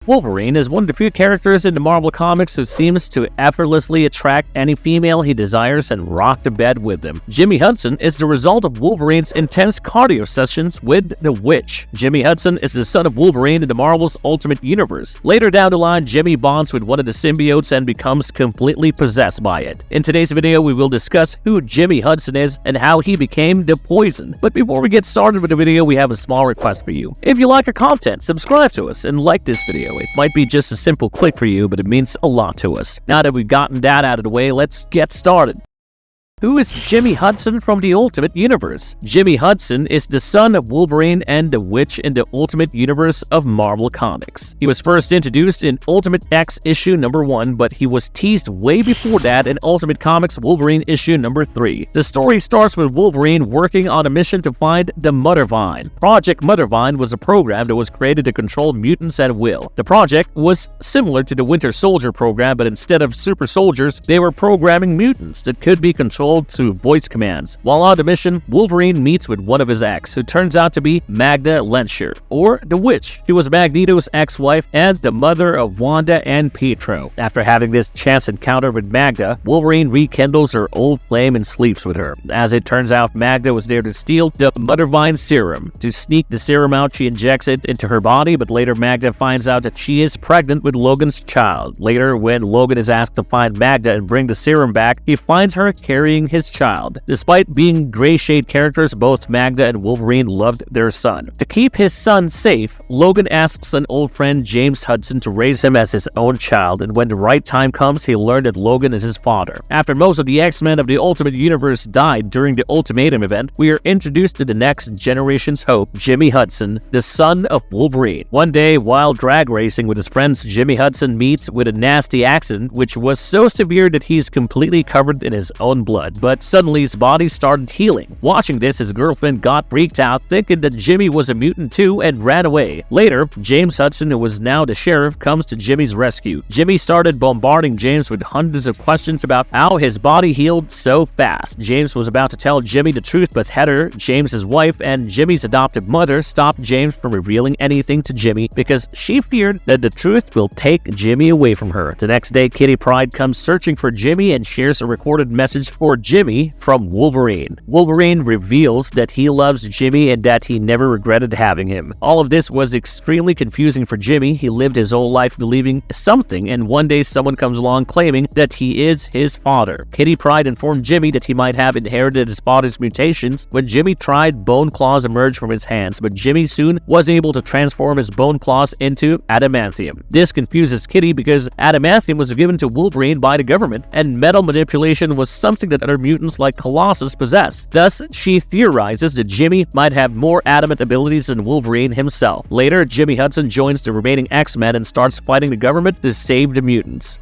Wolverine is one of the few characters in the Marvel Comics who seems to effortlessly attract any female he desires and rock the bed with them. Jimmy Hudson is the result of Wolverine's intense cardio sessions with the Witch. Jimmy Hudson is the son of Wolverine in the Marvel's Ultimate Universe. Later down the line, Jimmy bonds with one of the symbiotes and becomes completely possessed by it. In today's video, we will discuss who Jimmy Hudson is and how he became the Poison. But before we get started with the video, we have a small request for you. If you like our content, subscribe to us and like this video. It might be just a simple click for you, but it means a lot to us. Now that we've gotten that out of the way, let's get started. Who is Jimmy Hudson from the Ultimate Universe? Jimmy Hudson is the son of Wolverine and the Witch in the Ultimate Universe of Marvel Comics. He was first introduced in Ultimate X issue number 1, but he was teased way before that in Ultimate Comics Wolverine issue number 3. The story starts with Wolverine working on a mission to find the Mothervine. Project Mothervine was a program that was created to control mutants at will. The project was similar to the Winter Soldier program, but instead of super soldiers, they were programming mutants that could be controlled through voice commands. While on the mission, Wolverine meets with one of his ex, who turns out to be Magda Lensher, or the Witch. She was Magneto's ex-wife and the mother of Wanda and Pietro. After having this chance encounter with Magda, Wolverine rekindles her old flame and sleeps with her. As it turns out, Magda was there to steal the Mothervine serum. To sneak the serum out, she injects it into her body, but later Magda finds out that she is pregnant with Logan's child. Later, when Logan is asked to find Magda and bring the serum back, he finds her carrying his child. Despite being gray shade characters, both Magda and Wolverine loved their son. To keep his son safe, Logan asks an old friend, James Hudson, to raise him as his own child, and when the right time comes, he learned that Logan is his father. After most of the X-Men of the Ultimate Universe died during the Ultimatum event, we are introduced to the next generation's hope, Jimmy Hudson, the son of Wolverine. One day, while drag racing with his friends, Jimmy Hudson meets with a nasty accident, which was so severe that he's completely covered in his own blood. But suddenly his body started healing. Watching this, his girlfriend got freaked out, thinking that Jimmy was a mutant too, and ran away. Later, James Hudson, who was now the sheriff, comes to Jimmy's rescue. Jimmy started bombarding James with hundreds of questions about how his body healed so fast. James was about to tell Jimmy the truth, but Heather, James's wife and Jimmy's adoptive mother, stopped James from revealing anything to Jimmy because she feared that the truth will take Jimmy away from her. The next day, Kitty Pryde comes searching for Jimmy and shares a recorded message for Jimmy from Wolverine. Wolverine reveals that he loves Jimmy and that he never regretted having him. All of this was extremely confusing for Jimmy. He lived his whole life believing something, and one day someone comes along claiming that he is his father. Kitty Pryde informed Jimmy that he might have inherited his father's mutations. When Jimmy tried, bone claws emerged from his hands, but Jimmy soon was able to transform his bone claws into adamantium. This confuses Kitty because adamantium was given to Wolverine by the government, and metal manipulation was something that other mutants like Colossus possess. Thus, she theorizes that Jimmy might have more adamant abilities than Wolverine himself. Later, Jimmy Hudson joins the remaining X-Men and starts fighting the government to save the mutants.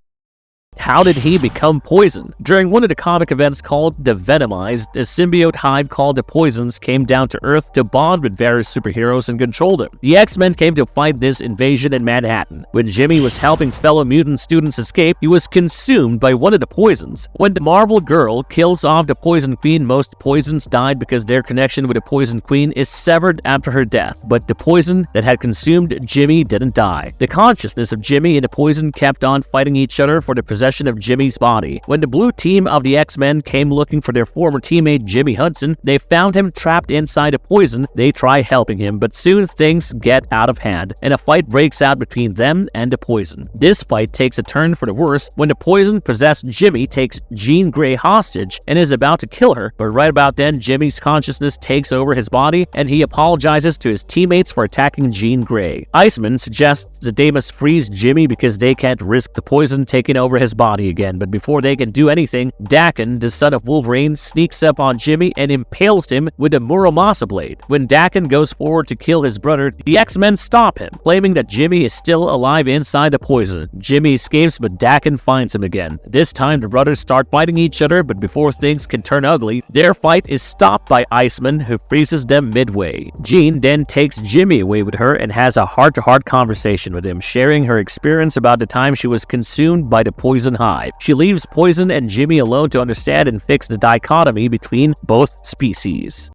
How did he become Poison? During one of the comic events called The Venomized, a symbiote hive called the Poisons came down to Earth to bond with various superheroes and control them. The X-Men came to fight this invasion in Manhattan. When Jimmy was helping fellow mutant students escape, he was consumed by one of the Poisons. When the Marvel Girl kills off the Poison Queen, most Poisons died because their connection with the Poison Queen is severed after her death, but the poison that had consumed Jimmy didn't die. The consciousness of Jimmy and the Poison kept on fighting each other for the possession of Jimmy's body. When the blue team of the X-Men came looking for their former teammate Jimmy Hudson, they found him trapped inside a poison. They try helping him, but soon things get out of hand, and a fight breaks out between them and the Poison. This fight takes a turn for the worse when the Poison-possessed Jimmy takes Jean Grey hostage and is about to kill her, but right about then, Jimmy's consciousness takes over his body, and he apologizes to his teammates for attacking Jean Grey. Iceman suggests that they must freeze Jimmy because they can't risk the Poison taking over his body again, but before they can do anything, Daken, the son of Wolverine, sneaks up on Jimmy and impales him with a Muramasa blade. When Daken goes forward to kill his brother, the X-Men stop him, claiming that Jimmy is still alive inside the poison. Jimmy escapes, but Daken finds him again. This time, the brothers start fighting each other, but before things can turn ugly, their fight is stopped by Iceman, who freezes them midway. Jean then takes Jimmy away with her and has a heart-to-heart conversation with him, sharing her experience about the time she was consumed by the poison hive. She leaves Poison and Jimmy alone to understand and fix the dichotomy between both species.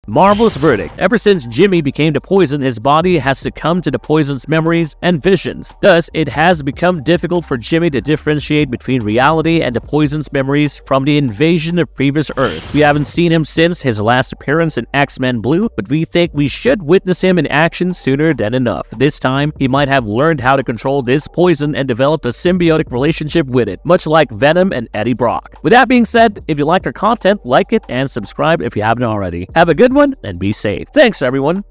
Marvelous verdict. Ever since Jimmy became the Poison, his body has succumbed to the Poison's memories and visions. Thus, it has become difficult for Jimmy to differentiate between reality and the Poison's memories from the invasion of previous Earth. We haven't seen him since his last appearance in X-Men Blue, but we think we should witness him in action sooner than enough. This time, he might have learned how to control this Poison and developed a symbiotic relationship with it, much like Venom and Eddie Brock. With that being said, if you liked our content, like it and subscribe if you haven't already. Have a good one and be safe. Thanks, everyone.